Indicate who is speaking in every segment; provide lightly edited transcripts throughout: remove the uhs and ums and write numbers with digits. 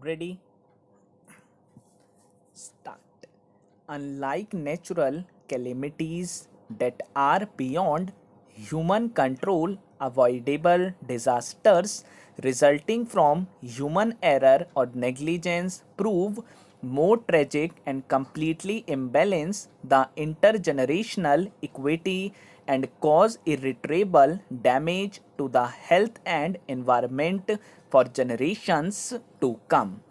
Speaker 1: Ready? Start. Unlike natural calamities that are beyond human control, avoidable disasters resulting from human error or negligence prove more tragic and completely imbalance the intergenerational equity and cause irreparable damage to the health and environment for generations to come.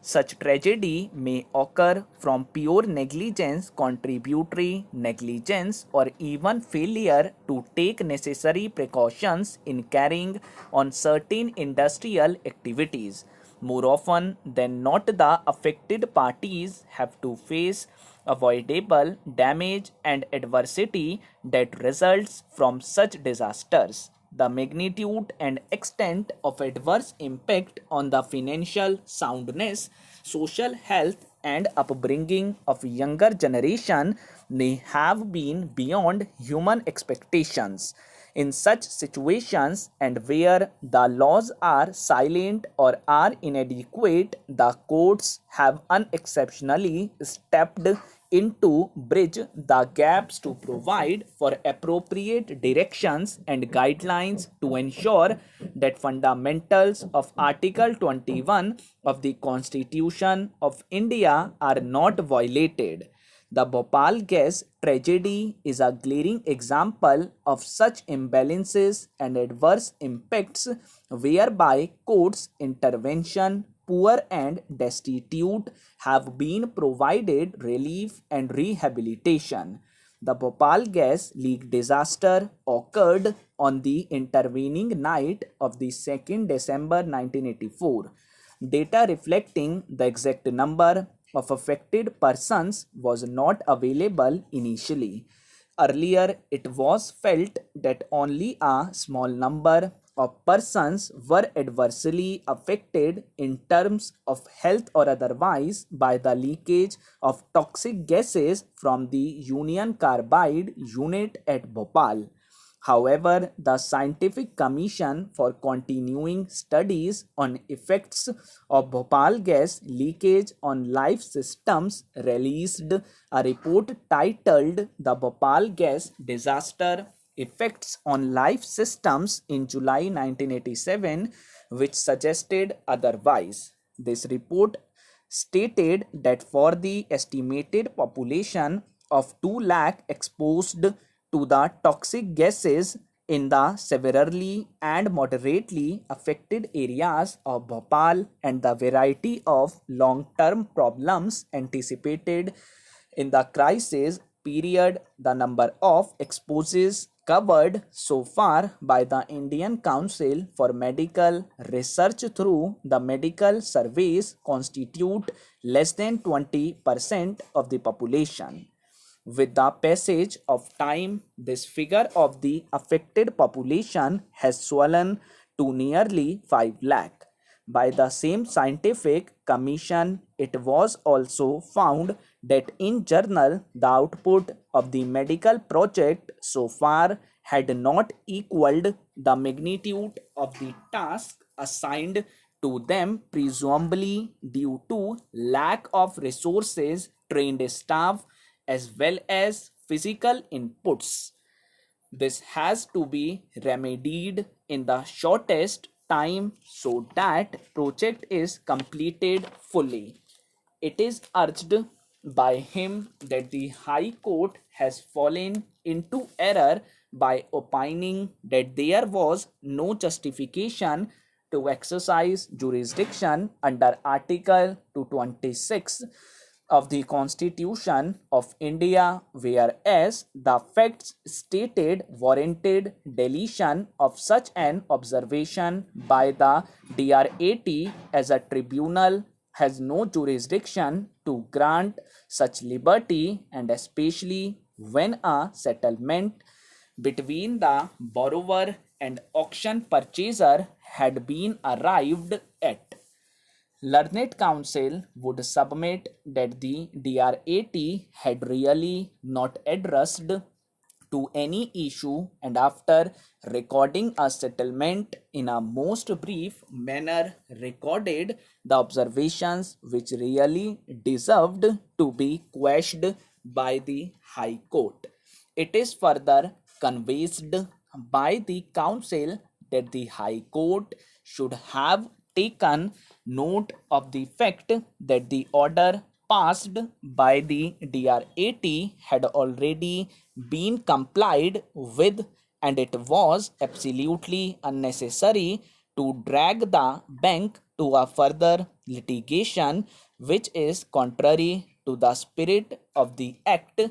Speaker 1: Such tragedy may occur from pure negligence, contributory negligence, or even failure to take necessary precautions in carrying on certain industrial activities. More often than not, the affected parties have to face avoidable damage and adversity that results from such disasters. The magnitude and extent of adverse impact on the financial soundness, social health, and upbringing of younger generation may have been beyond human expectations. In such situations, and where the laws are silent or are inadequate, the courts have unexceptionally stepped in to bridge the gaps to provide for appropriate directions and guidelines to ensure that fundamentals of Article 21 of the Constitution of India are not violated. The Bhopal gas tragedy is a glaring example of such imbalances and adverse impacts whereby courts' intervention, poor and destitute, have been provided relief and rehabilitation. The Bhopal gas leak disaster occurred on the intervening night of the 2nd December 1984. Data reflecting the exact number of affected persons was not available initially. Earlier, it was felt that only a small number of persons were adversely affected in terms of health or otherwise by the leakage of toxic gases from the Union Carbide unit at Bhopal. However, the Scientific Commission for Continuing Studies on Effects of Bhopal gas leakage on life systems released a report titled The Bhopal Gas Disaster Effects on Life Systems in July 1987, which suggested otherwise. This report stated that for the estimated population of 2 lakh exposed to the toxic gases in the severely and moderately affected areas of Bhopal and the variety of long-term problems anticipated in the crisis period, the number of exposures covered so far by the Indian Council for Medical Research through the medical surveys constitute less than 20% of the population. With the passage of time, this figure of the affected population has swollen to nearly 5 lakh. By the same scientific commission, it was also found that in journal, the output of the medical project so far had not equaled the magnitude of the task assigned to them, presumably due to lack of resources, trained staff, as well as physical inputs. This has to be remedied in the shortest time so that project is completed fully. It is urged by him that the High Court has fallen into error by opining that there was no justification to exercise jurisdiction under Article 226 of the Constitution of India, whereas the facts stated warranted deletion of such an observation by the DRAT, as a tribunal has no jurisdiction to grant such liberty, and especially when a settlement between the borrower and auction purchaser had been arrived at. Learned Counsel would submit that the DRAT had really not addressed to any issue, and after recording a settlement in a most brief manner, recorded the observations which really deserved to be questioned by the High Court. It is further convinced by the Council that the High Court should have taken note of the fact that the order passed by the DRAT had already been complied with, and it was absolutely unnecessary to drag the bank to a further litigation which is contrary to the spirit of the act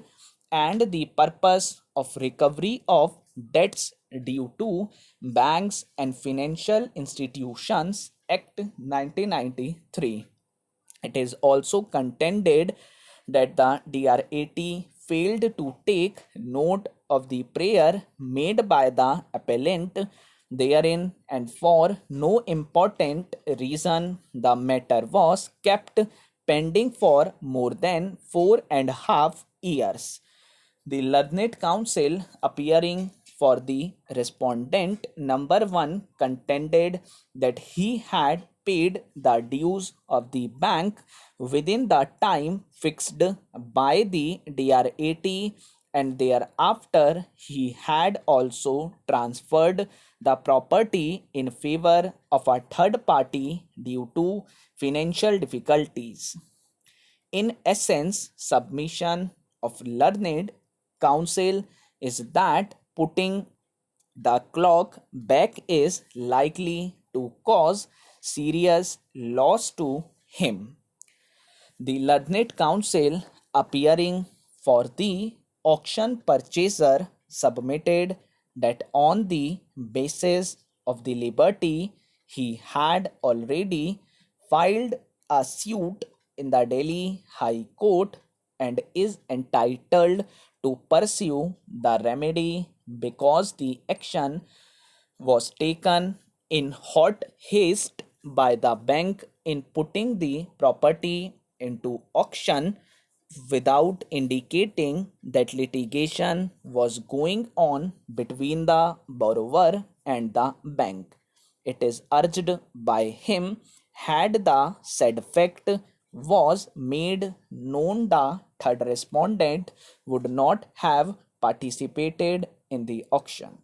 Speaker 1: and the purpose of recovery of debts due to banks and financial institutions act 1993. It is also contended that the DRAT failed to take note of the prayer made by the appellant therein, and for no important reason the matter was kept pending for more than 4.5 years. The learned counsel appearing for the respondent number one contended that he had paid the dues of the bank within the time fixed by the DRAT, and thereafter he had also transferred the property in favor of a third party due to financial difficulties. In essence, submission of learned counsel is that putting the clock back is likely to cause serious loss to him. The learned counsel appearing for the auction purchaser submitted that on the basis of the liberty he had already filed a suit in the Delhi High Court and is entitled to pursue the remedy because the action was taken in hot haste by the bank in putting the property into auction without indicating that litigation was going on between the borrower and the bank. It is urged by him, had the said fact was made known, the third respondent would not have participated in the auction.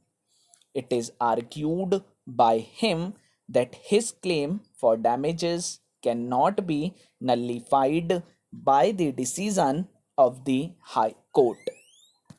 Speaker 1: It is argued by him that his claim for damages cannot be nullified by the decision of the High Court.